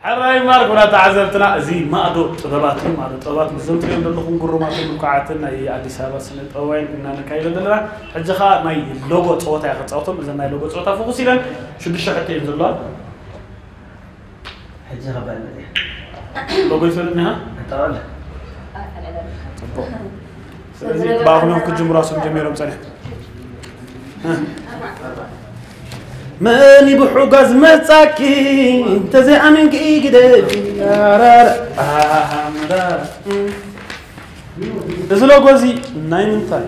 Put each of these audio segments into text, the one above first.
حراي مارك ولا تعذبتنا زي ما أدو طباباتهم ما أدو طبابات مزمتين دلهم قرماتهم مقاعدتنا هي أديس أبابا سنة أوين إننا نكايل دلنا حجخا ماي لوجو صوتا ياخد صوتهم إذا ماي لوجو صوتا فوقسيلا شو بدي شحتة ينزل الله حجخا بالله لوجو يفعلنها تقول بعضهم كجم راسهم جميلهم صالح ماني بحوجز متساكي تزي أمينك إيجده إذا لو جوزي نايم تاي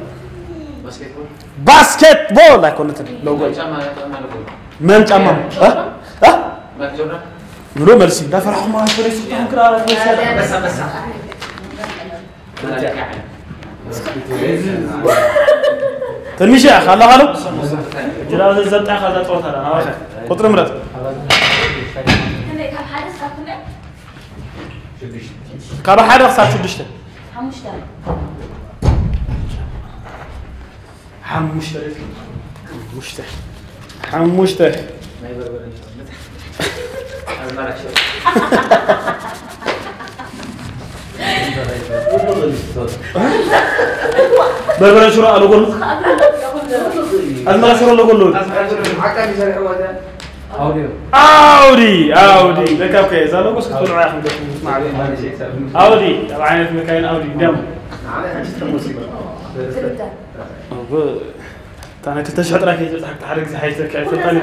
باسكت بول لا كنت لو جوزي من تمام نلو مرسي لا فرح ما أشتري سبتهم كرارة بس تنمي شيء خلا خلو جلال الزبط خلا طوط هذا قطر مرات كارو حدا خسر شو دشته حمشته بربرة شو رأى لقول المرة شو رأى لقول أودي لك أوكي إذا لو بس كتقول عايح أودي طبعا في مكان أودي دم أنا كنت أشهد رأيك تحرك زي حيث كيف تقولي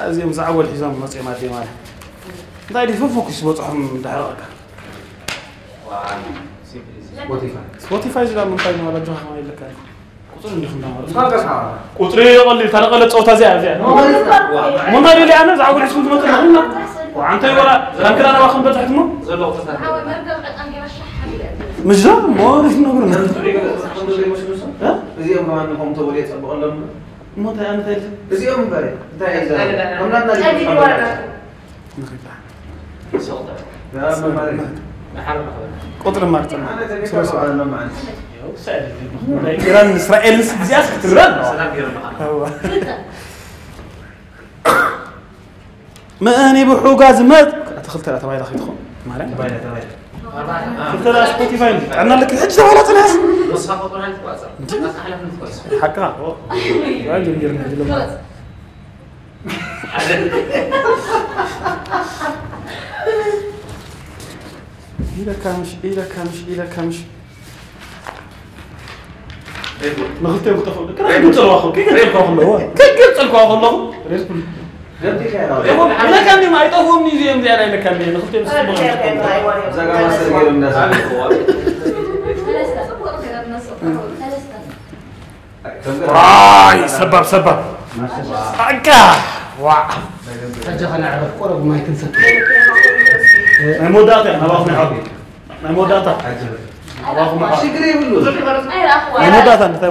زي مزعول حزام مصعي مادي ماله دايري فوكس بوصحهم دحرقك سبوتيفاي زي من طاي ولا جوها ما يلك قطر ندخل قطري يقول لي تنقل صوتها زي ما ما لي انا زعول حسكم تمطلنا وعنتي ولا لكن انا واخد بتحتمو مش ده ما اعرف نقول ها زي ما انهم توليت بقول لهم ما ده أنا تايل بزيهم بري تايل هم نادنا لا ما بري قطر مارتن أنا سؤال ما عندي سأل إيران إسرائيل زيادة تبرد هو ما أنا بحوجاز ما أدخل ثلاثة ما يدخل يدخل ما عليه ثلاثة سبوتيفاي عندنا لك حجة ولا تناس بس خاطر هاي تقاسم بس أحلى من تقاسم حكا راجل يرمي إذا كامش ما قلت له تفضل كيف قلت له أخو كيف قلت له أخو أنا كان ما يطوفني زي ما أنا كان لي نخطي بس زعما ما سرقوا الناس راي سبب حقا واه تجهنا على قرب ما يكنسل مودات انا باخذ حقي مودات باخذ شكري بلو مودات انت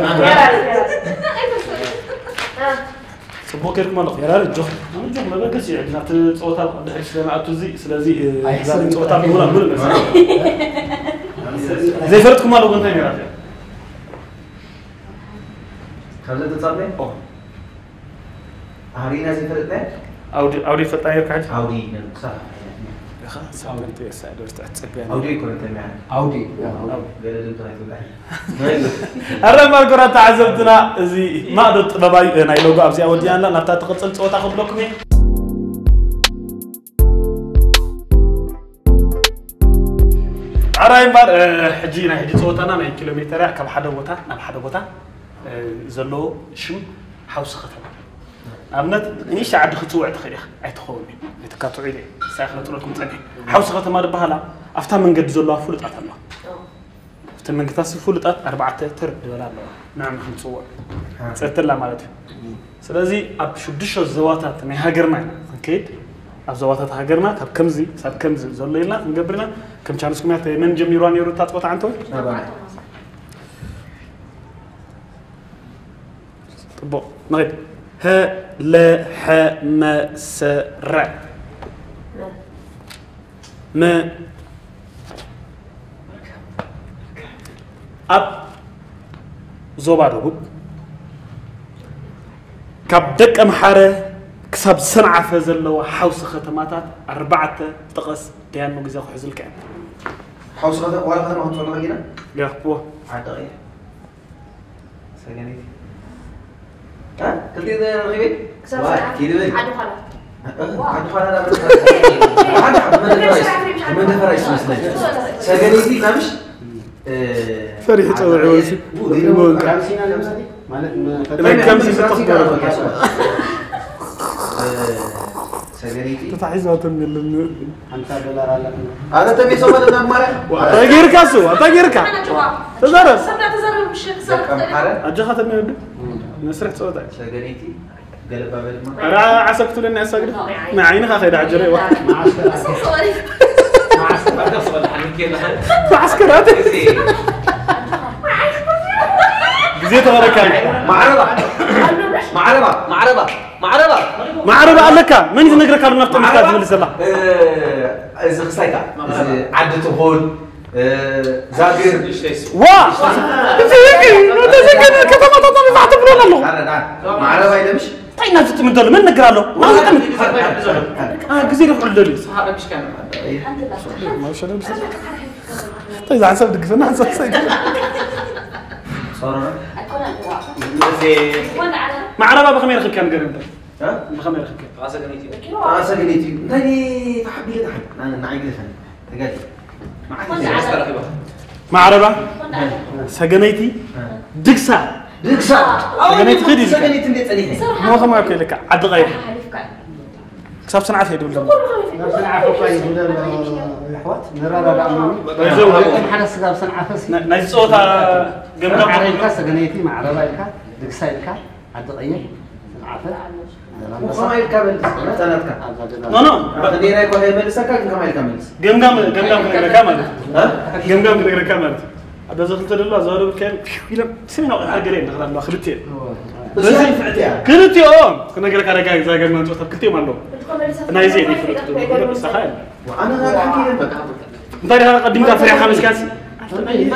سبوكيرك مالك يا رجل الجوخ ما بقى شيء عندنا تصوتها قد حش لما اتوزي سلازي زاد تصوتها بقول زي فرتكم مالو انت يا رجل خلينا تصلي هارينا زي فرتنا اودي فتاير كاج اودي صح خلاص انت يا سعد ورتعت اودي كنت معنا اودي قال أنا ما قرأت عزبتنا زي ما أدت باباي أنا يلوجو أبزي أودي أنا لا نبتة تقصل صوت أخذ لكمي عرايم بار حجينا صوتنا من كيلومتر كم حدا بوتا زلو شم حوس ختم أمنت إنيش عاد خطوة تخيخ أتخوني لتكاتو عيلي ساخر تقولكم تاني حوس ختم ما ربها أفتح من قد زلو فلت أتلا من كتاس فلت 4 تر دولار نعم خمسة ستلا مالته سلازي أب شدش الزواتات من هاجرنا أكيد الزواتات هاجرنا طب كمزي ساب كمزي زلينا نقبلنا كم شانسكم يا من جميران يروتات وات عنتو طب نغيب ه ل ح م س ر ما أب زوبا دوب كابدك أمحارة كسب صنعة فزلوا حوس ختماتات 4 تقص ديان مجزء حزل كان حوس ختم ولا ختم هم صلوا هنا يا بو عاد غير سجني ها كل ده غيبي كده عدو خلا عاد خلاص عاد من الرئيس مثلا سجنيتي كمش فريح تصور عوزي مالك كم سنة سجنيتي تتحيزها تمني $50 على هذا تبي سوى ده مرة تغير كاسو تغير كا تزرس تزرب مش أجها تمني نسرح صوت سجنيتي قلب بابل ما أنا عسكت لنا أسجل مع عينها خير عجري واحد معسكرات زيت وركان معربة قال لك من ينقر كارو نفط مستاذ من السلا إذا خسيتها عدت هون زاجر وا تذكر كتما تطلع بعتبرنا له معربة إذا مش طيب ناس تمدل من نقرا له ما نقدر كثير يقول لي صحابة مش كان ما شاء الله طيب عن سبب دقيقة عن سبب صار معربة بخمير خل كان قريب ها بخمير خل كان راسا جنيتي نادي فحبي لي تحت انا نعيق لي ثاني تقال معربة سجنيتي دكسا سجنيتي خدي سجنيتي اللي تساليني ما هو ما يقول لك عد غير كسب صنعة في دول صنعة فايد ولا يحوات نرى كم حدا سجاب صنعة فسي ناس صوتها جمجم عليك سجنيتي مع ربايك دكسايلك عد غير وكما يكمل سنتك نو خلينا يكون يملسك كما يكمل جمجم كامل ها جمجم كامل هذا زغلت الله زارو كان يلم سمعنا حقرين دخلنا له خلتين بس فعتيها كلتي كنا قال لك انا جاي زي ما انت كلتي مالو انا يزيد بس خايل وانا غير حكي لك انت هذا قدمت فريق خامس كاس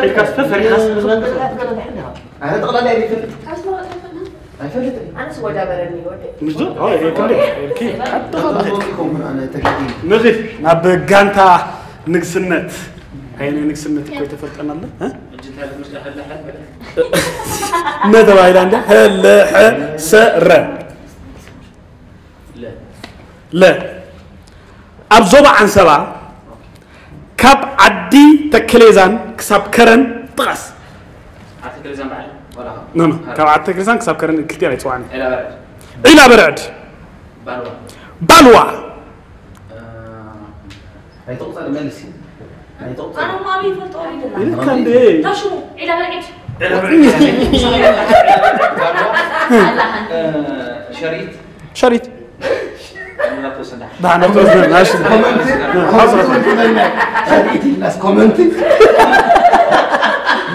الكاس فريق خاص انا تغلى لي في أنا سوى جابرني ودي مش ده هي كله كيف حتى انا تكتين نغف ناب غانتا نغسنت هيني نغسنت كوي تفلقنا له ها ماذا بايل عنده هل سر لا ابزوبا عن سبا كاب عدي تكليزان كسب كرن طقس تكليزان بعد ولا نو كاب عدي تكليزان كسب كرن كثير يتواني إلى برد بالوا هي تقطع الملسي هي تقطع أنا ما أبي فطوري إيه كان ده تشو إلى برد شريط ده أنا توصل ناشد شريتي الناس كومنتي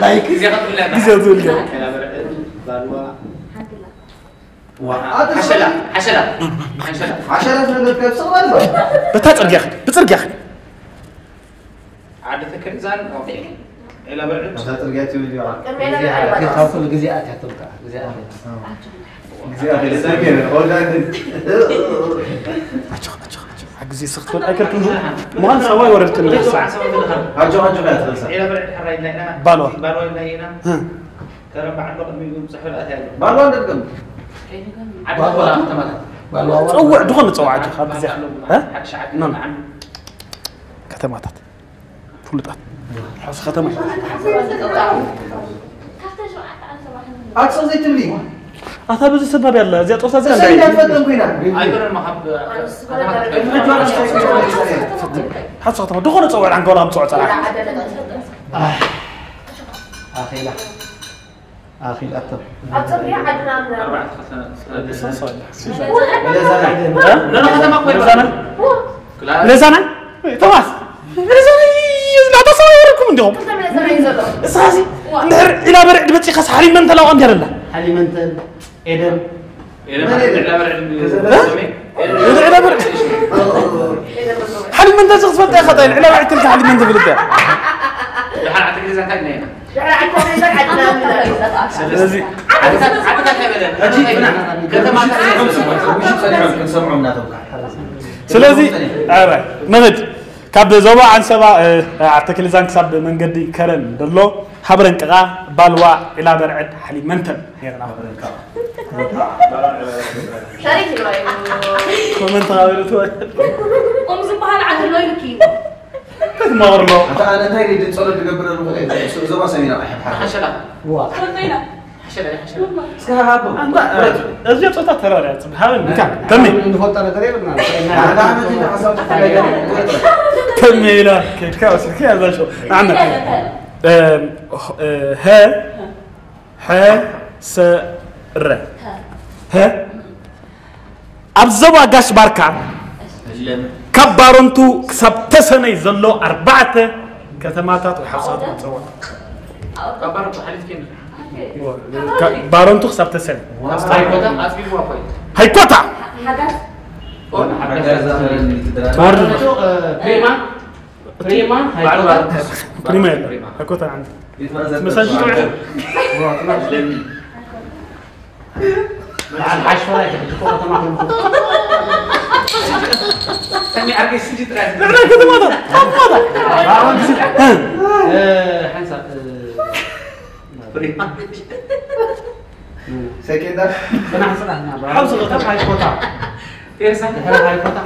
لايك زيادة الجو عشرة من الكيف سوالف بترجع أخي عادة كرزان إلى برد عشرة رجعتي ودي كيف توصل الجزيئات هتبقى جزيئات عجزي سخطون أكلتهم ما أنسى واي وردت من الساعة هجو غير تغلسة إلى برد حرين لنا بالوا لنا كرم بعد وقت بيقوم صحوا الأثار بالوا ندقم تصوع دخل تصوع عجل عجزي ها نعم كتماتات فلتات حس ختمه أكثر زي تبلي أثاب زي سبب يلا زي توصل زي سيدي أفضل كوينا أيضا المحب حس ختمه دخل تصوع عن قولهم تصوع صراحة أخي الأطب أتصبح عدنا من 4 لا ختم أقوى لزانا توماس لزانا لا تصوركم عندهم اساسي نهر الى برد بتي خس حريم من تلاو اندير الله حليم انت ايدن الى برد حليم من تشخص فتى خطا الى برد تلك حليم من تبلد حلقة كذا تاجنا ስለዚህ ስለዚህ አረ ነብድ ካብ ዞባ አንሰባ አተክልዛን ክሳብ መንገዲ ከረን ደሎ حبرن قا بالوا الى برعد حلي منتن هيرنا شريك راي كومنت قابلتو قوم زبال على لو يكيو ما ورلو انا تايري دي تصور تقبر زوما سمينا حشلا وا خذينا حشلا سكابو انت ازي صوت تراري هاون تمي نفوت انا دري لنا انا عملت انت حسبت تمي لا كاوس كذا شو عندك ها س ر ها ابزوا غاش باركا كبارنتو سبتسني زلو اربعه كتماتات وحصات تصور كبارنتو حليت كين بارنتو سبتسني هاي كوتا بريما بريما هاكوتا عندي مساج العشوائي تقول طماح سمي ارجع سيدي ترى لا كده ماذا حنسى بريما سكندر انا حنسى حوصل هاي كوتا يرسل هاي كوتا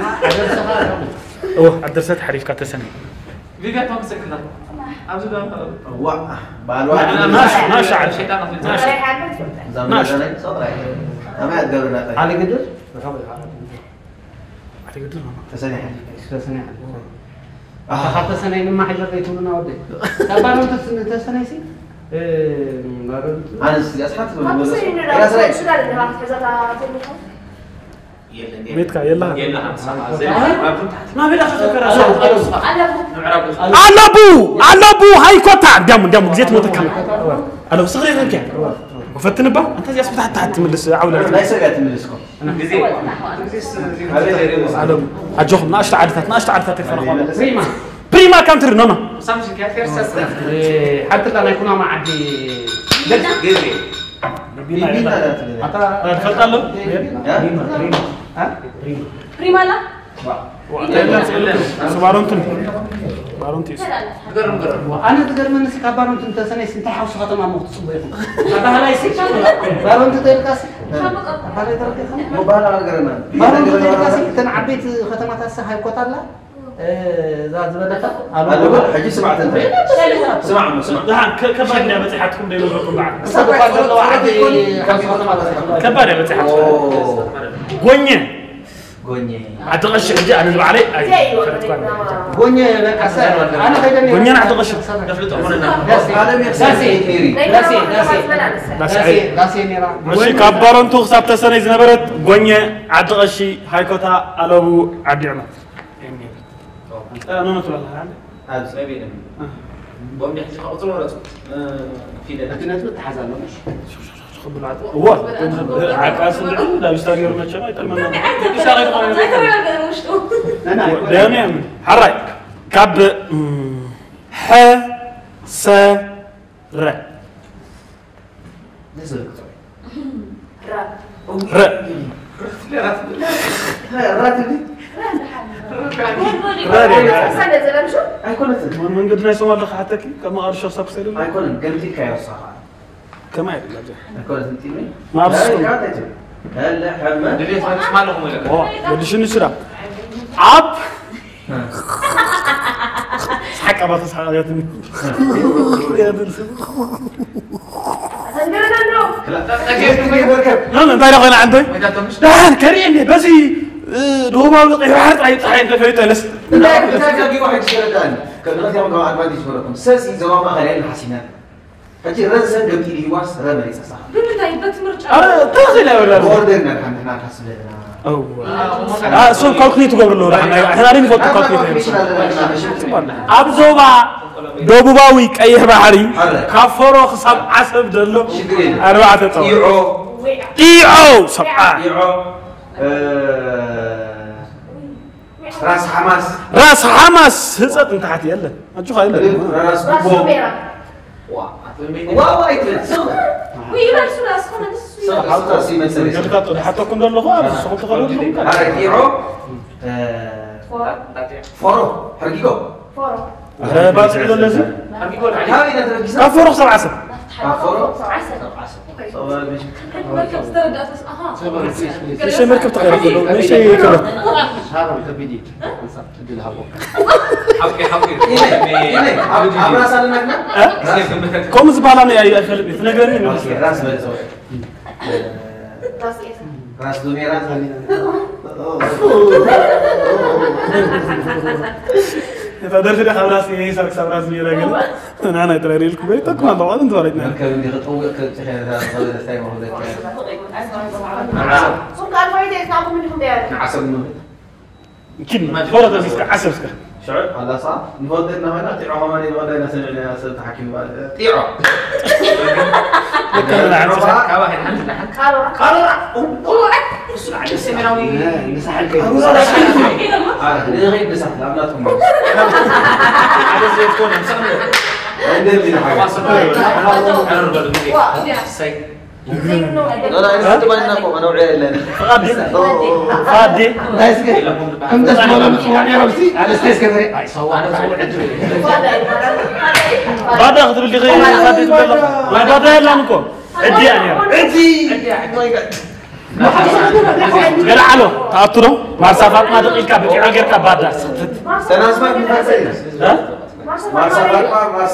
اوه الدرسات حريف كاتسني فيديو توم سكندر عاوز هو بالوا ماشي على الشيطان ماشي ماشي صدري ما تقولنا على قدر تسني تسني حتى سنه ما حجر بيتولنا ودي تبانو تسنيسي انا اسحت يا سلام شو قال انت راح تحزها ميتكا يلا ما بلا فكره على ابو هاي كوتا دم زيت موتكم انا صغير هيك وفتن با انت جالس فتحت تحت تملس عوله لا يسقط تملسكم جزي اجوهم ناشط عدتها الفرق بريما كانتر نونا سامسونج كافير ساسا حتى لا يكون مع عندي جزي حتى تفضلوا بريما لا بارونتيس انا تقدر من نسك بارونت انت سنه انت حوس خطم ما متصبيكم هذا لا يسك بارونت تلقاس موبايل اقرنا بارونت تلقاس تنعبيت ختمات السحه كوتالا زاد بدك انا حجي سمعت انت سمع كبار يا بتحتكم ديلكم بعد صدق لو عادي كبار يا بتحتكم غونيه عتقش جاء انا علي غونيه كسر انا خيدني غونيه عتقش دفلت عمرنا داسي نيرا ماشي كبارنتو خصاب تسنه زنبرت غونيه عتقش هايكوتا الابو عدينا انا ما تقول لها هذا سبينا بوم يحكي خاطر ولا في ده لكن انت تحزن مش هو عكاس لا يستغير ما شاء يتمنى يستغير انا دائما حراي كاب ح س ر ر من قد ناس والله حتى كما ارشف سبسيل ايكون قلتي كيا صح كما يقول ايكون انت ما ابصر هلا حمد دليت ما تسمع لهم ولا بدي شنو يصير عب حق ابا تصحى لا انت انا عندي لا كريم بس دوما وقعت طيب فيت لس لا تلاقي واحد شردان كان يوم قاعد ما يشوفكم ساسي زوما غير الحسنات فجي رزن قبل يواس رمري صح بنتاي بتمرج تغلى ولا اوردرنا كان هنا حسبنا او سو كالكوليت قبل له احنا عارفين فوت كالكوليت ابزوبا دوباوي قيه بحري كفرو خصب عصب دلو اربعه طو ايعو سبعه راس حماس هزت انت حتي يلا اجو خايل راس بو واو ايتل سوق ويبقى شو راس خلاص سوق حاطه سي مثلا حتى كنا له خالص سوق تغلط على كيرو فورو حرقيقو فورو باز عيدو لازم هاي نتركز كفورو 7 عسل فورو عسل مركب استرد اساس اها ايش مركب تغير كله ايش كده هذا كبدي تدي لها حقي إيه عبر سالنا كم زبالة يا أخي تنقلني راس بس راس ايه راس دومي راس فدرت لي خبراسي هي سرك خبراس لي راجل انا ترى لكم بيتك ما بعد انت وريتنا مركب اللي غطوا كل شيء هذا ساي ما هو سوق الفايده يتعبوا منهم بيعرف عسل يمكن فرض اسك عسبك شعر هذا صح نفضل انه هنا طيعوا ما نفضل الناس اللي سلطه حكيم طيعوا كان عارف كواحد حمد قالوا السمراوي مسح الكيس غير بس لابناتهم على زي الكون عندنا حاجه لا انا كنت بينكم انا وعيال لنا فادي كم تسمعون مصواني ربسي على ستيس كذا اي صواني بعد اخذ اللي غير فادي لا بعد لا نكون عدي يعني عدي ماي جاد غير علو تعطروا مع صفات ما دقيق كابتي غير كبادا تناسبك مفاسد ها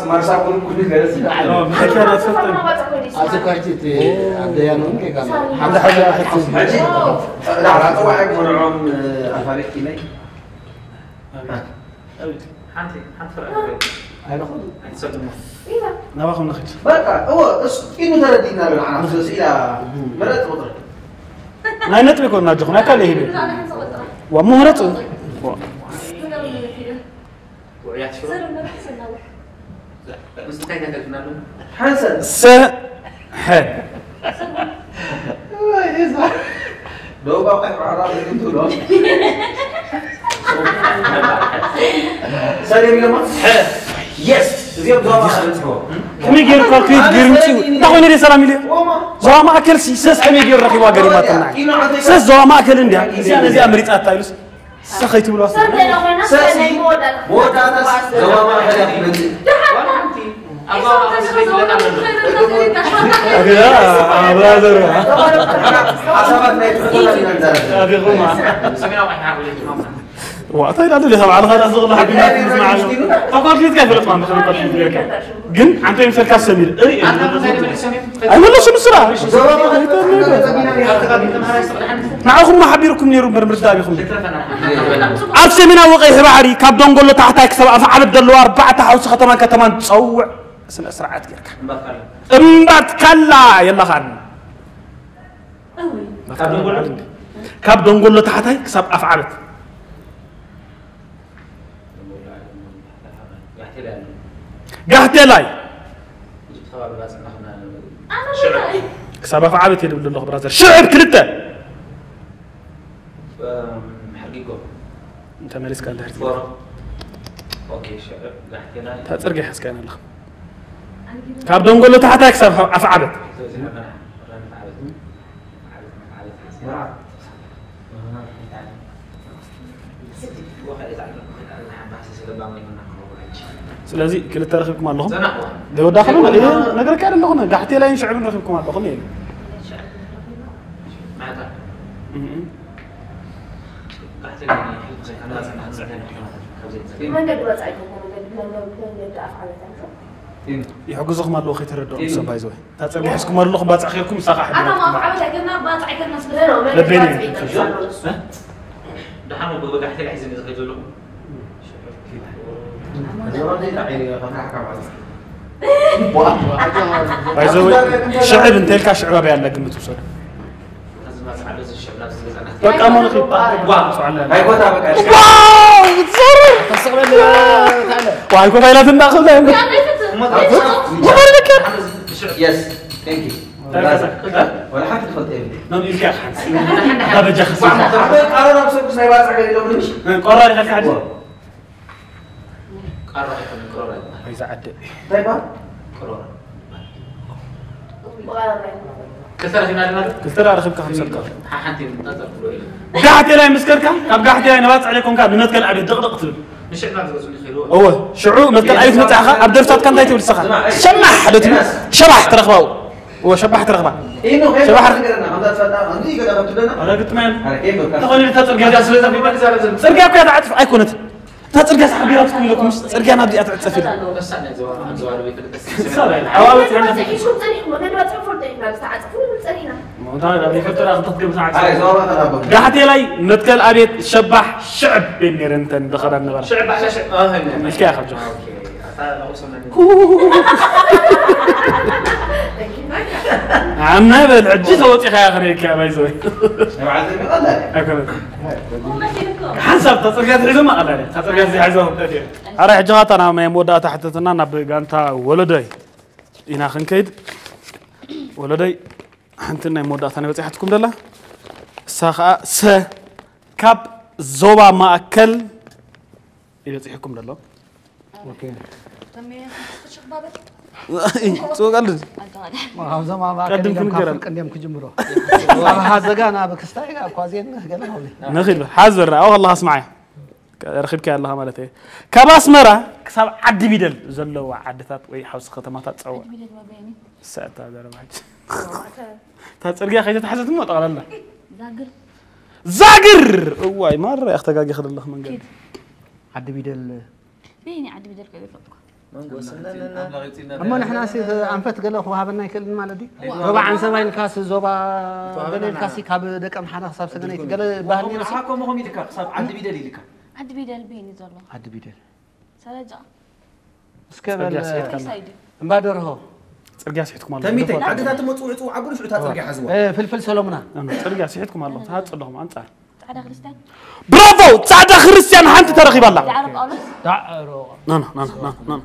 ما صار كل جالس كان صدق أذكرتي عبديانون كي قال هذا حاجه حجي لا هذا واحد منعم الفريق كيني حنتي هذا خذ نواخم نخش بقى هو إنه ترى دينار العناصر إلى مرات وطر ناي نتبكون ناجخ ناكل هيبي ومهرته وعيات شو مستعد نقول نالو حسن س ح لو بقى عرب انتوا لو سالي لما يس زياد دوا كمي غير كوكيت غيرمتي تاخوني لي سلام لي زوا ما اكل سيس كمي غير رخي واغري ما تنع سيس زوا ما اكل انديا سي انا زي امريت اتايلس سخيت بلوس ساسي مودا زوا ما اكل برادر حسابات ما يدخل لنا ابي غما سمينا واحد حاول وقتها قالوا لي طبعا هذا شغل حق معاه فقط لي كيف الاسمان جن انت يمسك كاسمير اي والله شنو سرعه معكم ما حبيركم نيرو مرمردابيكم عفسمنا وقي هباري كاب دونغولو تحت كسب افعل الدلو اربعه حوس ختمان كتمان تصوع سنه سرعات غيرك امبات كلا يلا خان كاب دونغولو تحت كسب افعلت قحتي لاي كسب افعلت يدل الله برازر شعب كلته حقيقه انت ماليس قال دحرت اوكي شعب قحتي لاي تاصرغي حسكان الله كاب دونغولو تحت كسب افعلت سلازي كل ترخبكم اللهم ده داخلنا ايه نقرا كان اللهم قحتي لا ينشعب نرخبكم اللهم يعني معناتها قحتي لا من قد وصعكم من قد افعل يحجزكم الله خير تردوا سبايزوي تاصرغي حسكم اللهم باص اخيركم ساخه حد انا ما فعلت كنا باصعك الناس بدنا لبيني دحانو بقحتي لا حزن يزغجوا لهم بايزوي شعب انت لك شعب يا لك متوصل بقى ما نخيب هاي كوتا بقى واو تصور واي كوتا لا تناخذ لا يس ثانك يو ولا حتى تفضل نون يرجع هذا جخس انا نفسك سايبات على لو مش قرر خلك عدي قرر كورونا اذا عدى طيب كورونا كثر هنا المال كثر أرخبك 5 كار حنتي ننتظر قاعد لا مسكرك أب قاعد لا نبات عليكم كاب نتكل على دقدق تل مش عنا تقول لي خيرو هو شعوب نتكل عليه متعخ عبد الفتاح كان تايتو السخا شمح حدث شبح ترخبوا هو شبح ترخبا إنه غير شبح فكرنا عندها فتاة عندي كذا بتبنا أنا قلت من أنا كيف بقول تقول لي تترجع يا سلطة في مكان زارز ترجع كذا تعرف أي كنت تترجع صاحبي تقول لكم ترجع أنا بدي أتعب سفير بس أنا زوار بيفرد بس حوالي ما تحكيش شو تاريخ ما كان بتصفر تاريخنا بس تعرفون بتصرينا موضوع أبي فترة أخذت ساعة على زوار أنا بقول قاعد لي نتكل أبيت شبح شعب بيني رنتن دخل النبر شعب على شعب هنا مش كيا خرج اوكي لو وصلنا عم نبل عجيت وطي خيا خريك يا بايزوي معلم الله أكمل حسب تصريحات عزوم ما قال لي تصريحات عزوم بدي أرى حجات أنا ما يمودا تحتنا نبغانتا ولدي إنا خنكيد ولدي حنتنا يمودا ثاني بتحتكم دلا ساخا س كاب زوبا ما أكل إذا تحكم دلا اوكي تمي شبابك سو قال ما زما ما قدم كل جرال. قدم كجمرو هذا كان بكستاي كوازين قال هولي نخيل حاضر أو الله اسمعي رخيبك يا الله مالته كباس مرة كسب عد بيدل زلوا عدتات وي حوس ختمات تصور بدل ما بيني ساعة هذا ربعت ترجع خيجت حسيت ما طال الله زاقر زاقر واي مرة اختقاق ياخذ الله من قد عد بيدل بيني عاد بدل كذا فوق اما نحن ناسي انفت قال اخو هابنا يكل مالدي ربع عن سبعين كاس زوبا بين الكاسي كاب دقم حنا حساب سجنيت قال باهني نسي حكم هم يدك حساب عند بيدل لك عاد بدل بيني زلوا عد بيدل سرجع اسكبل سايدي مبادره ترجع سيحتكم الله تميتي عدتات مطوعتو عبر شو ترجع حزوا ايه فلفل سلومنا ترجع سيحتكم الله هات لهم انصار تعال خرستان برافو تصعد خريستيان حنت ترخيب الله تعرف قالوا تعرو نعم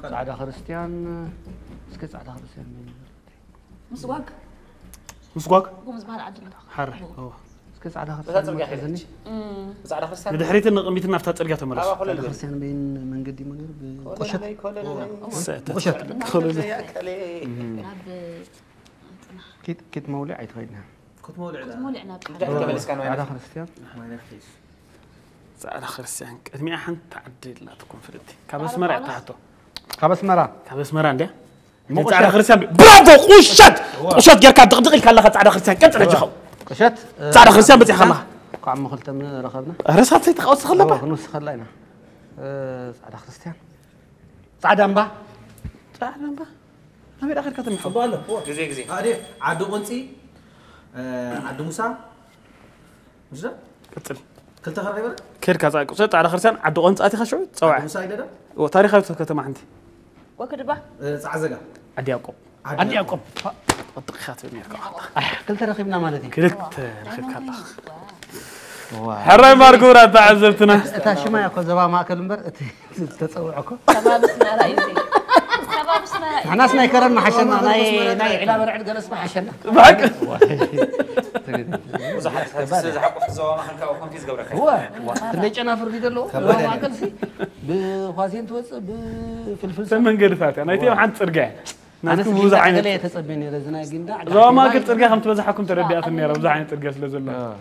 صعد خريستيان اسك صعد خريستيان مسواق مسقاق قوم زبال عدل حر هو اسك صعد خريستيان زعل خرسان بدحريت النقميت نفتا ترجع تمرس خريستيان بين من قدي منير بقشت قشت كيت مولع عيتوينا كنت مولع مولعنا صعد خريستيان زعل خرسيان كدمي حنت تعدي لا تكون فردي كابس مرع تحته خبس مرة كابس مرع عنده زعل خرسيان برافو قشت جركا دقدقي كلا زعل خرسيان كنت رجخو قشت زعل خرسيان بتي خلا قام خلت من رخبنا رسات سيت خلاص خلبا نص خلينا صعد خريستيان صعد أنبا زعل با ما بيد اخر كتم حب والله هو جزي هذه عدو قنصي عدو موسى مش ده قتل كلتا خريبه كير كذا قصت على خرسان عدو قنصاتي خشوي تصوع موسى يددا وتاريخ كتم عندي وكدبا صعزقه عدي يعقوب عدي يعقوب وطق خاطر ميركو كلت رخيبنا مالتي كلت رخيب كالله حراي ماركورا تعذبتنا تا شما ياكو زبا ما اكل مبر تتصوعكو شباب اسمها رئيسي شباب اسمها رئيسي احنا سنايكرن ما حشنا ناي علا برعد جلس ما حشنا معك زحق زوا ما حنكا وكم في زغبرك هو اللي جنافر بيدلو ما اكل سي بخوازين توص بفلفل سمن قرفات انا تي وحنت ترجع انا ناس بوزع عين ليه تصبني رزنا جندا زو ما قلت ترجع خم تبزحكم تربيات النيره بوزع عين ترجع سلازله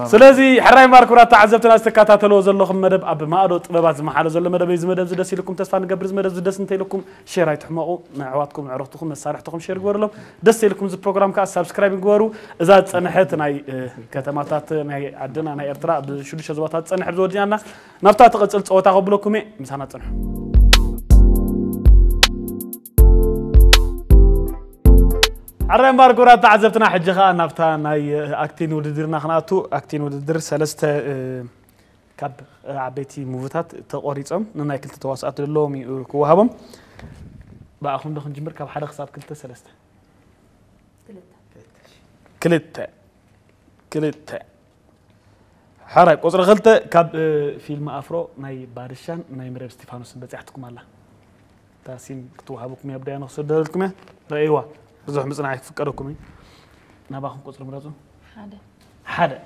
سلازي حراي ماركورا تعذبتنا استكاتاتلو زلوخم مدب اب ما ادو طببات زمحاله زل مدب يزمدب زدس لكم تسفا نقبر زمدب زدس انت لكم شير ايتحمقوا معواتكم عرفتكم مسارحتكم شير غورلهم دس لكم ز بروجرام كا سبسكرايب غورو اذا تصنحت ناي كتماتات ناي عدنا ناي ارترا بشدش زواتات تصنح بزوديانا نفتا تقصل صوتا قبلكم مسانا تصنح حراي ماركورا تعذبتنا حجخا نفتا ناي اكتين وددرنا خناتو اكتين وددر سلسته كاب عبيتي موفيتات تقوريصم نناي كلت تواصات لهم كوهبم باخون دخن جمر كاب حدا خصاب كلت سلسته كلت حراي قصر خلته كاب فيلم افرو ناي بارشان ناي مريم ستيفانوس بصحتكم الله تاسين كتوهبكم يبدا نوصل لكم رايوا بزح مصنع يفكركم نباخم قصر مرازو حدا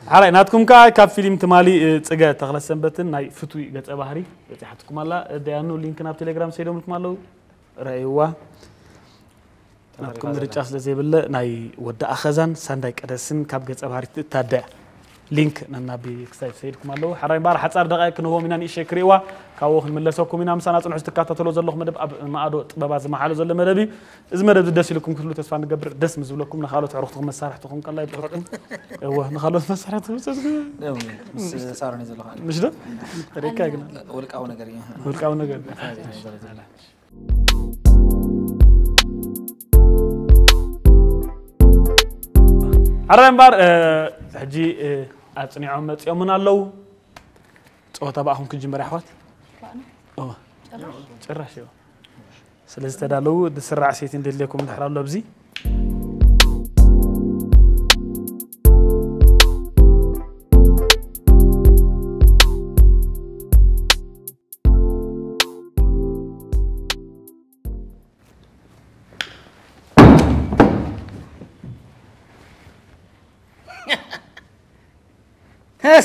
حراي ناتكم كاب فيلم تمالي صقه تخلص سنبتن ناي فتوي غص بحري بصحتكم الله ديانو لينك نا تليجرام سيدوم لكم الله رايوا ناتكم رجاس لزيبله ناي ودا اخزان سانداي قدسن كاب ገጸ ባህሪ تتادع لينك ننا بكسايف سيدكم الله حراي بار حصار دقائق كنو مينا ني شكريوا كاو خملسكم مينا مسانا صنعوا تكاتتلو زلخ مدب ماادو طبابا زمحالو زل مدبي از مدب دس لكم كله تسفا نغبر دس مزبلكم نخالو تعرفتكم مسارحتكم قال لا يبقكم ايوه نخالو مسارحتكم مس صارني زلخ مش ده ريكا ولقاو ነገር ولقاو ነገር عرام بار حجي أتصنيعهم متيومنا اللو صوتا بأخون كنجمر أحوات شرح شو سلسة دالو دسرع سيتين دليكم نحرال لبزي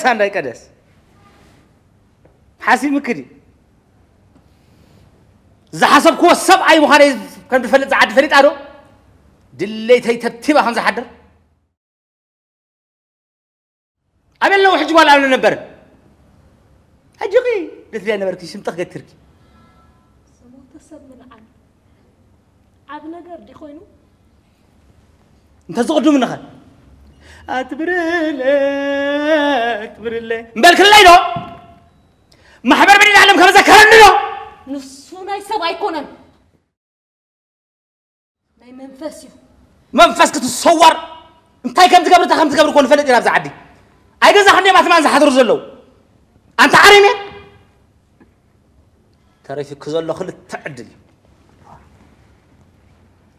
سانداي قدس حاسب مكدي زحسب كو سب اي مخاني كان بفلط زعد فريط ادو دليتي ترتيبا خمسه حدر ابل لو حج ولا نبر اجقي قلت لي انا بركي شمطخ قتركي سمو تسب من عب نجر دي خوينو انت زقدو من خل أتبرله مبالك الله يدو ما حبر بدي نعلم كم ذكرني له نصونا يسوي يكونن ناي منفس كتصور انتي كم تقبر كون فلت ينابز عدي اي جزا خني ما تمان زحضر زلو انت عارمي ترى في كزلو خلت تعدل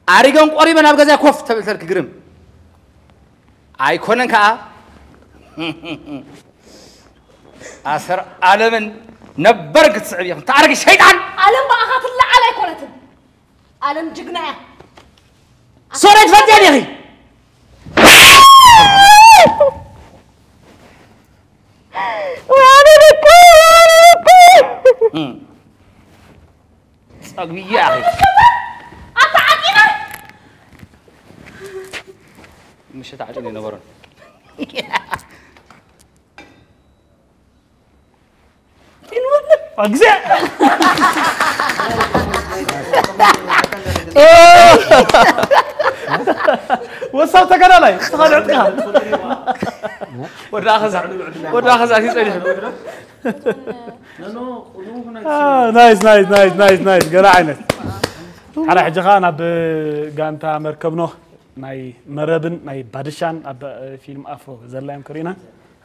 عاريقون قريبا نابغا كوف تبلترك قرم أيكونن كا أسر عالمن نبرك تصعبيه تعرق الشيطان عالم بأخاف الله على يكونتن عالم جقنا صورة فتيان يا أخي وأنا بكون صقبي يا أخي مش تعجبني نبرن أجزاء وصلت كذا لا استخدم عندها ودا خزع في صديق نايس قرعنا على حاجة خان أب جانتا مركبنا ناي مربن ناي بادشان أب فيلم أفرو زلايم كرينا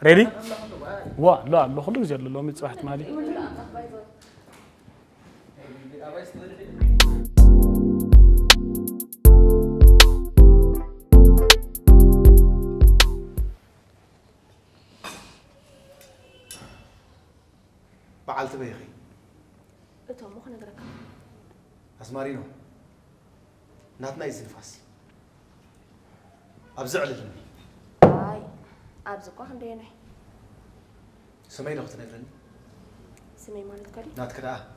ريدي وا لا لو خلوك زل لو متصبحت مالي بعلت بيخي أنتوا مو خلنا نقرأ أسمارينو ناتنا يزنفاس أبزع للني هاي أبزقوا هندينا سمينا وتنفرني سمي مالك كري نات كذا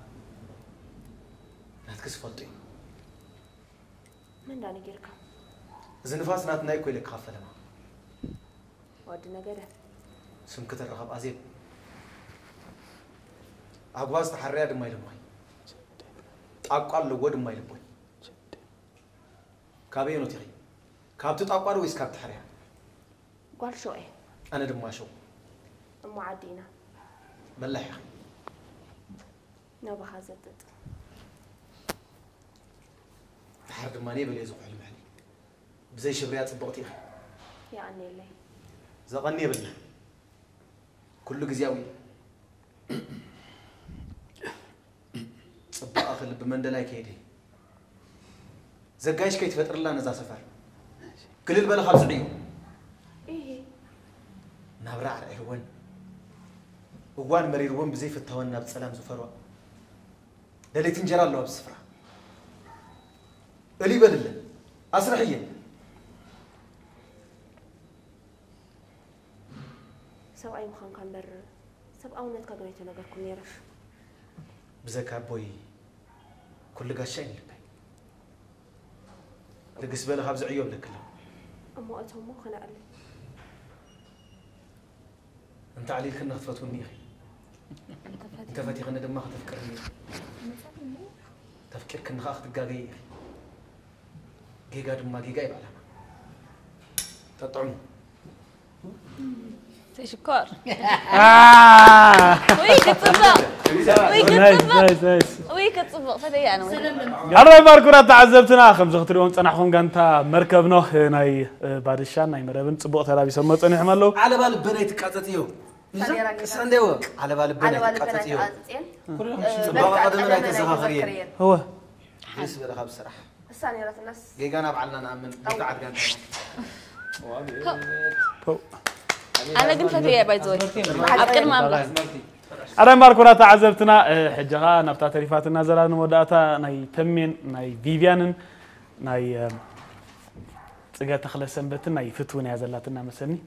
نات كسفلتي من داني جيركا زنفاس ناتنا يكوي لك خافة لما ودنا جدا سم كتر رغب عزيب أقواس تحريا دم مايل ماي أقوال لود مايل بوي كابينو تري كابتو أقوال ويس كابت حريا قال شو إيه أنا دم ما شو أم عدينا ملح يا أخي نبى هزتت تحرد ماني بلي يزوق على المحلي بزي شبريات البقطيخ يعني لي زغني بالله كله جزياوي صبا أخل بمندلاي كيدي زقايش كي تفتر الله نزا سفر كل البلا خمس عيو إيه نابرع رأيوان ووان مريروان بزي فتوان ناب سلام زفروا دليت انجرى الله بسفرة اللي بدله أسرحيا سو أي مخان كان بر سب أو نت كجنيت نجار كل يرف بزكاة بوي كل قاشين لبي دقس بالي خبز عيوب لك أما أتهم مو خنا قال أنت عليك إنك تفتوني أخي أنت فاتي غنى دماغ تفكرني تفكير كنا أخذ الجاجي جيجا دم ما جيجا يبقى تطعم شكر ويك تصبق ويك تصبق فدي أنا الرأي ماركورات تعذبتنا خمسة خطريون صنعهم كانتا مركبنا ناي بادشان ناي مربن صبق ترى بيسمى صنع حمله على بال بنيت كاتتيو سنديو على بال بنيت كاتتيو بابا قدم لا يتزخخرين هو بس بلا خبز صراحة الثانية رات الناس جيجانا بعلنا نعمل بتاعت كان أنا قلت فدي بايزوي أذكر ما أبغى الرأي ماركورات تعذبتنا حجها نبتة تريفاتنا زلان وداتا ناي تمين ناي فيفيانن ناي تجا تخلص سنبتنا ناي فتون يا زلاتنا مسني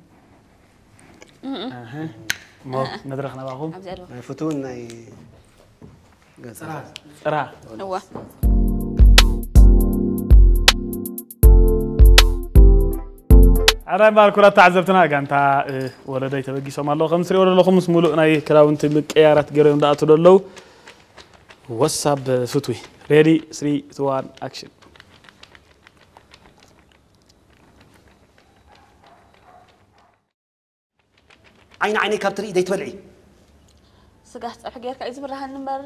ما ندرخنا باهم فتون ناي صراحة هو الرأي ماركورات تعذبتنا كانتا ولدي تبقي سمالو خمسري ولا خمس ملؤ ناي كراونت مقيارات جريم داتو دلو واتساب فتوي ready 3 2 1 action عيني كابتري دي تبلعي سقحت أحجيك إذا برها النمبر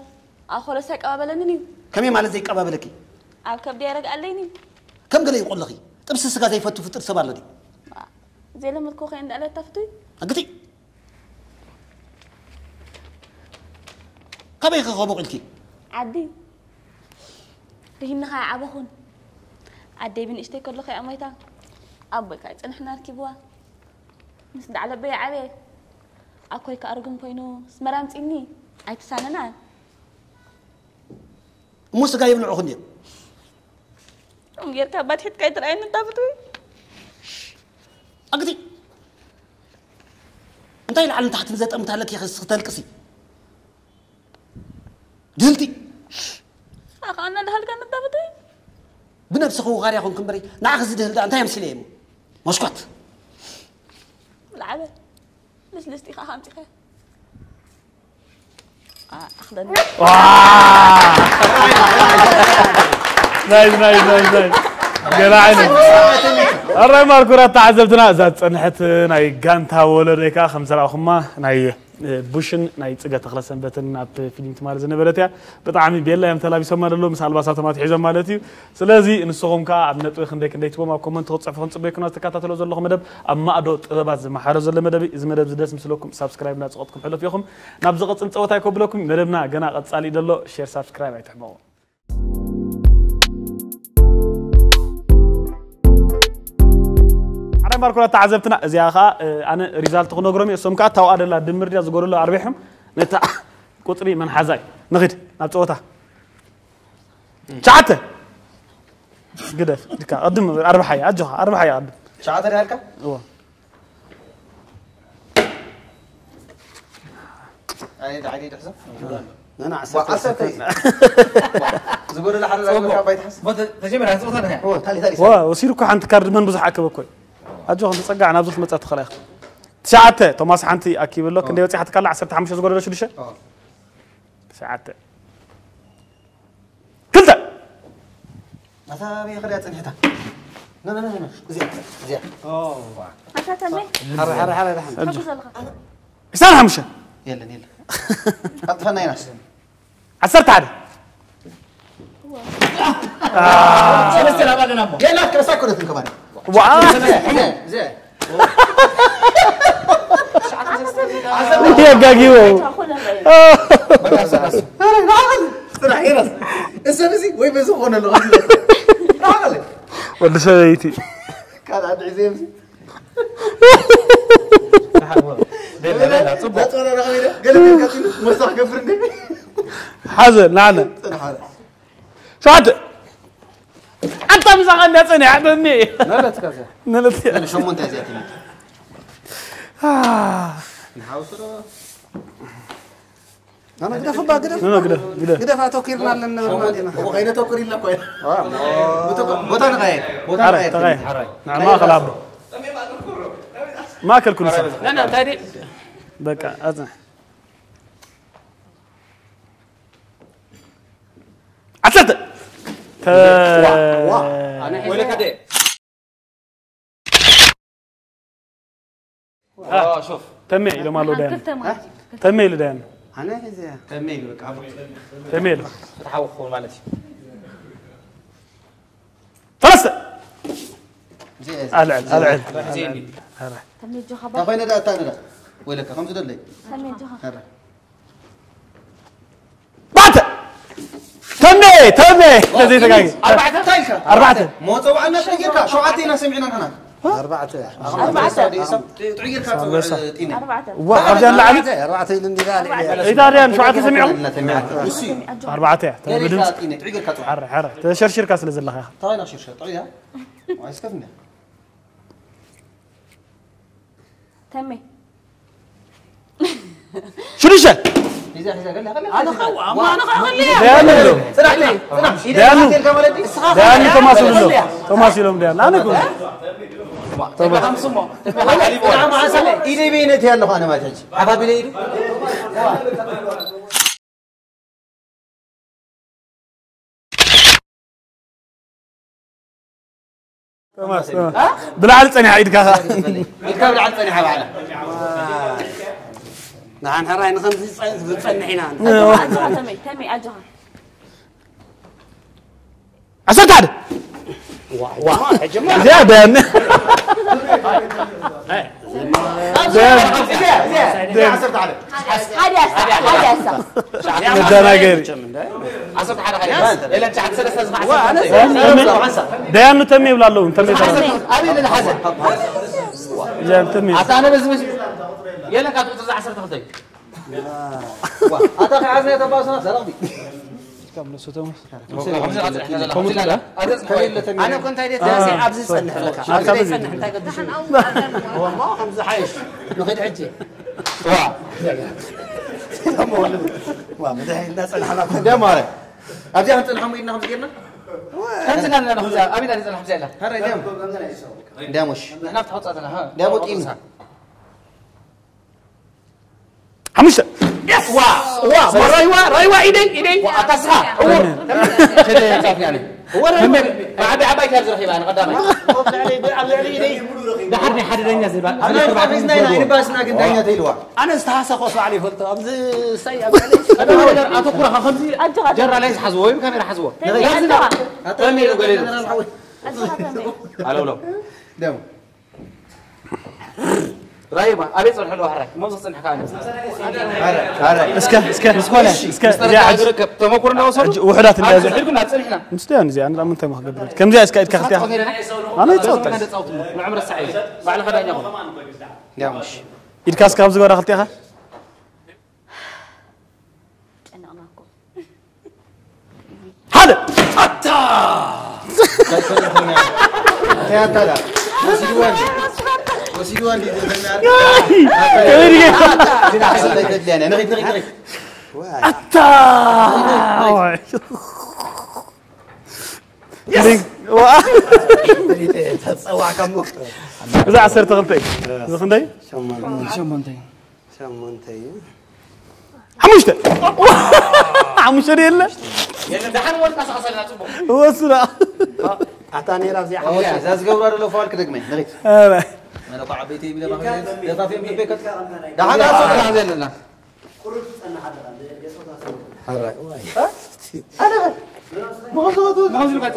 أخول سك قابلني كم مالت زي قبابلكي أو كبدي أرجع عليني كم قال يقول لك طب سسقا زي فتو فطر سبال لدي زي لما تكون عند على تفتوي أقتي كم يخبوك لك عدي رهينا خا عبهون عدي بين اشتي كل خي أميتا أبوك عايز نحن نركبوا نسد على بيع عليه أكوي كأرجم كينو سمرانت إني عايز ساننا موسى قايم العقنية غير كابات حد كاي ترى أنت تفتوي أقتي أنت يلعن أنت حتنزل أمتها لك يا أخي ستلقسي دلتي أنا ده هل كان تفتوي بنفسك هو غاري أخون كمبري ناخذ ده أنت يمسي ليه مشكوت العبد ليش لستي خا خامتي خا أخذني نايس قراعنا الرأي ماركورات تعذبتنا ذات صنحت ناي غانتا ولديكا خمسة أخما ناي بوشن ناي تسقى تخلص سنبتنا بفيلم تمارز نبلتها بطعمي بيلا يوم تلا بيسمى له مثل الباسات ما تحجم مالتي سلازي نسخهم كا عبنتو خندك نديتو ما كومنت تصفحوا نصبيكم ناس تكاتلوا زلهم مدب أما أدو طلبات زي ما حرز زل مدب إذا مدب زدس مسلوكم سبسكرايب لا تسقطكم حلو فيكم نبزقت انت وتايكم بلوكم مدبنا جنا قد صالي دلو شير سبسكرايب يتحموا أنا ماركورات تعذبتنا زياخا أنا ريزالت خنو قرمي السمكة تاو أدلا دمر جاز قولوا له أربعهم نتا قطري من حزاي نغيد نبتوتها شعته قدر دكا قدم أربع حياة أجوها أربع حياة قدم شعاتر هالك هو عادي تحسب أنا عسلت زبون له حدا يقول كابايت حسب ما تجمع هذا صوتنا هنا هو تالي وسيركو عند كارد من بزح أكبر كوي أجوها نتصقع نابزوت متى تخليخ شعته توماس حنتي أكيد لك كندي وتي حتى كلا عسرت حمش زقول له شو ليش شعته كلتا مثلا بيخليها تنحتها لا زين أنت تمام حر إنسان حمشة يلا أطفنا يناس عسرت عادي بس لا بقى نمو يلا كرسا كنا في الكبار زين يا جاجيو استنى يناس اسمسي وين بيزخون اللغة ولا شيء كان عند عزيمسي لا صبوا لا تقول أنا غيره قلبي كاتينو مسح قفرني حزن لعنة شاد أنت مسخن يا سني عدني لا تكذب نلتي أنا شو منتهي زيادة أنا قدف بقى قدف قدف أتوكيرنا لنا وغينا توكر إلا كويس بوتان غير تغير نعم ما خلابه ما أكل كل سنة لا تاني بقى أزن عسلت ولا كده شوف تمي لو ما له دان تمي له دان أنا هذي تميل بك عبر تمي له تحوخ مالتي ثلاثة زين العل تمي جوها تا خوينا دا تانا دا ويلك خمسة دولي تمي جوها هرا بعد تمي لذي تقاقي أربعة تايكا أربعة موتوا وعنا تغيرك شو عطينا سمعنا هنا أربعة تعير كاتو أربعة وأرجع لعب أربعة اللي قال إذا ريان شو عاد سمعهم وسي أربعة بدون تعير كاتو حر تشرشر كاس لزل لها طاينا شرشة طايها وعايز كفنا تمي شو ليش إذا قال لها أنا خوا ما أنا خليه ديانو سرح لي ديانو ديانو توماس يلوم ديان لا نقول إيدي بينت يا الله أنا ما تجي عبا بيني توماس بالعكس أنا عيد كذا يتكلم عن ثاني حبالة نحن هراين خمس بتصنحين أجوها تمي أجوها عشان تعال زيادة عصرت عليه هذا مدانا غيري عصرت على إلا أنت حتى سلسلة ديانو تمي ولا لون تمي أبي اللي حزن جان تمي أنا بس يلا كاتو تزع عصرت خطي أتاخي عزنا يتباسنا سرقبي كم لسه توماس أنا كنت هيدي تاسي عبز يصنح لك عبز يصنح أنت قد شو هو ما خمسة حيش نخيد حجي ما بدي الناس الحلقة ده مالك أبدي أنت نحن إننا خمسة كيرنا خمسة أنا خمسة أبي أنا خمسة لا هرا دام دامش نحن نفتح أنا ها دامو تيم حمشة رايوا إيدي وأتصحى كده شايف يعني هو ما عبي عبايك هذا رحيم أنا قدامي ده حد ينزل بقى أنا حافظنا هنا باسنا كنت هنا تيلوا أنا استحسن قصة عليه فلت أبز سيء أنا أتوقع خمسة جرى ليش حزوه يمكن أنا حزوه تمي لو قليل على ولو دامو رايبة أبي صار حلو حرك ما بصير حكاية هرا اسكا يا عج تما كورنا وصل وحدات اللي اللي كنا نسمعنا مستان زي انا انت ما قبل كم زي اسكا كختها انا يتصوت مع عمر السعيد بعد خدها ياخذ دامش يدكاس كم زغور اختها أنا أماكم هذا يا ترى وسيدوان دي أنا نغيت تتصوع كم إذا عصرت غلطي إذا خندي شمونتي حموشته حموشة يلا يعني دحين وين كاس عسل ناتبو هو سرعة أعطاني راسي يا زاز قبر لو فالك دقمي نغيت أنا أنا طلع بيتي بلا ما يا طافي من بيك ده حاجة أصلا لا ما هو زي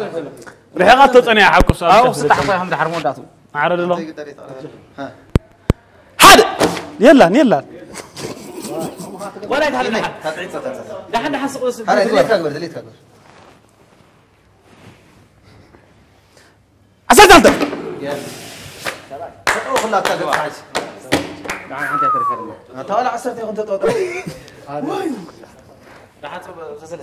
رحقات تصنع حقك سؤال أو ستة حفاية هم ده حرمون داتو عرض الله هذا يلا ولا يتهلم حد ده حد حسق وصل هذا دليت كبر عسلت أنت يا خلا تقدر حاج تعال أنت تركنا طالع عصرت أنت تطلع راح غسل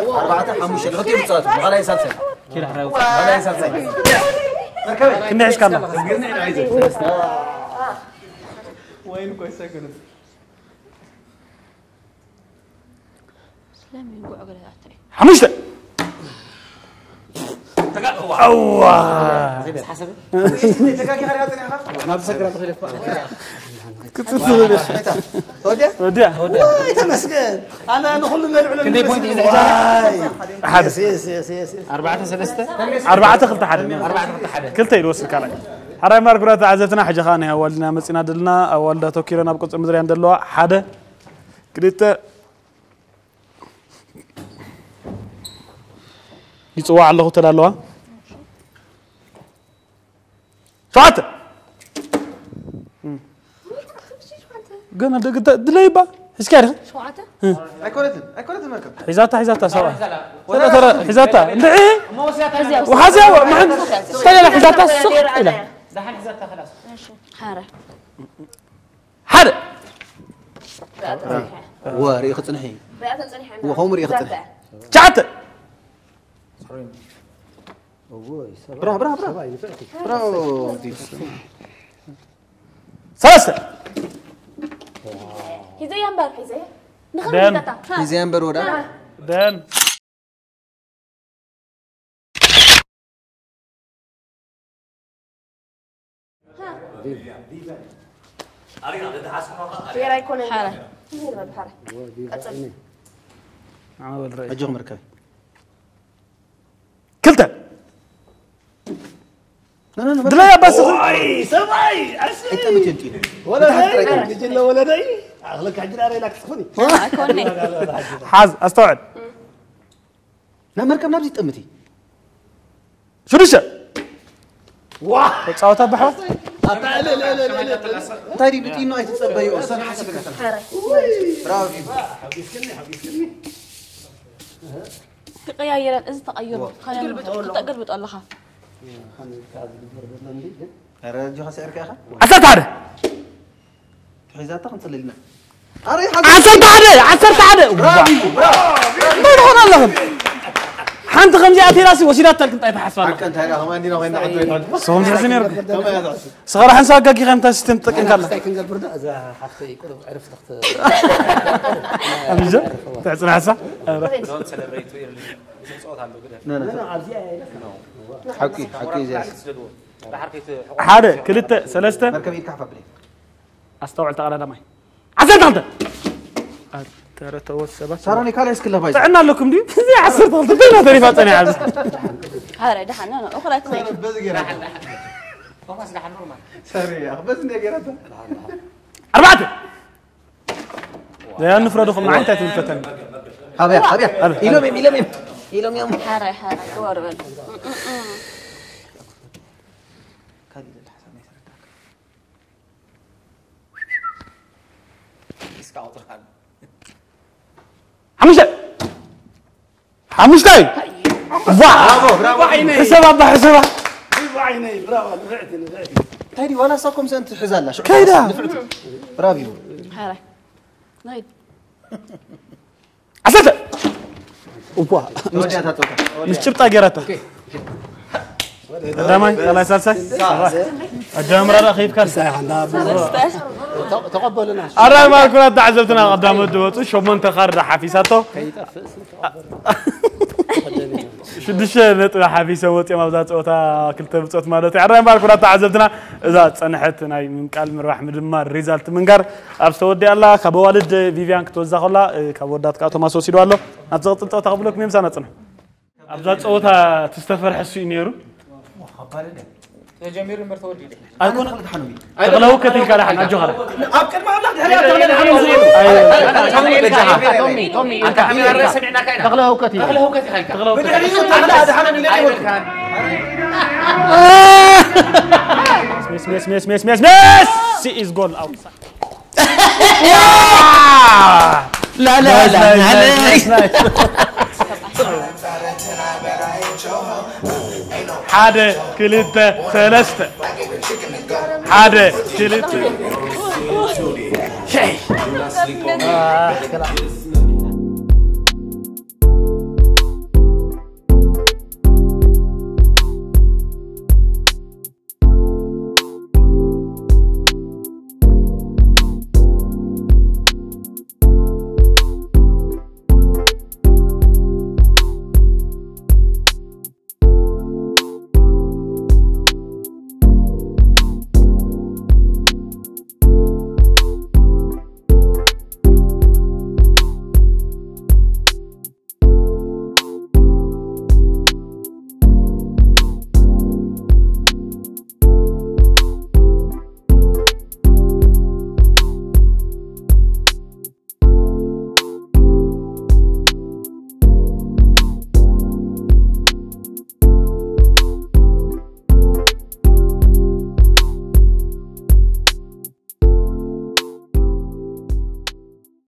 أربعة حموش اللي غطي بصوت على يسلسل على يسلسل كنا إيش كنا وين كويس كنت سلامي نقول عقلها أعطي حمشة أوه حسب ما بسكر تخلف كنت تقول وديع وديع تمسكن انا نخل نلعب كندي بوينت إذا حد يس 4 3 4 خلطة حد 4 حدا كلتا يدوس كلا حراي ماركرات عزتنا حاجة خانة أولنا مسينا دلنا أول توكيرنا بقص مدري عند الله حدا كلتا يتوقع الله تلا فات قلنا دليبا ايش كاره شو عتا؟ أكلت المركب حزاتها سوا ترى حزاتها انت ايه هزيا وحزيا ما عند طلع حزاتها الصح لا دحين حزتها خلاص ماشي حارة حد وريخ صنحي بقى تصنيح عندنا وهم ريخ صنحي شعت برافو ثلاثة هي زي امبارح هي زي دان. نخمن تاتا زين برورة دان في راي يكون حارة هي البحر أجوه مركب كلتا لا دليا بس واي سبعي أنت متنتين ولا هاي نجي ولا داي اغلق عندنا اري لك تخوني كوني حاز استوعب لا مركب نبزي تأمتي شو دشة واه تصاوتها بحوة لا لا لا لا تاري بتينو أي تتصبي أصلا حسب برافو تغير إذا تغير خلينا تقلب تقول لها رجع خسر كأخا عسرت هذا حيزاتك نصلي لنا عسرت هذا ما يدخل اللهم حنت خمسة أتي راسي وسيلات تلك طيب حسبان كنت هذا هم عندنا وين نعدو صوم جالسين يركض كم هذا صغار حنسا كاكي خمسة ستين تكين كلا كان قبل بردا اذا حقي كل عرفت أمجد تعسنا حسا حكي زي هذا كلتا ثلاثة مركب يتكحف بلي استوعب تعالى دمي عسرت أنت ترى توسبة صاروني كالس كلها بايظ عنا لكم دي زي عسرت أنت بينا تريفات أنا عز هذا ده حنا أخرى كذي بس جرا سوري بس نجرا 4 لا نفرض خم معي تاتي الفتن حبيب إلهم يوم حارة كواربل حمشتاي برافو حسابها حسابها عيني برافو نفعتني تاني وانا صاكم سنت حزالة شو كيدا برافو حارة نايد عسلت اوبا وجهتها توكا مش شبطة قرأتها قدامي يلا يسالسي قدام رأى خيف كان تقبلنا أرى ما كنا تعزلتنا قدام الدوت شو من تخرج حفيساته شو دشة نطلع حفيسة وتي ما بدأت أوتا كل تبصت مالتي أرى ما كنا تعزلتنا إذا صنحت ناي من قال مروح من المار ريزالت منقر أبستودي الله كبوالد فيفيان كتوزع الله كبودات كاتو ما سوسيدو الله أبزغت أنت تقبلك ميم سنة صنع أبزغت أوتا تستفر حسي نيرو جميل مرتودي أكون خلق حنوي أغلو كتير كاره حنا جوهر أبكر ما أبلغ هريا تغلى حنوي تومي أنت حمير سمعنا كذا تغلو كتير أغلو ميس سي is gone outside لا حدا كليتا ثلاثة حدا كليتا شيء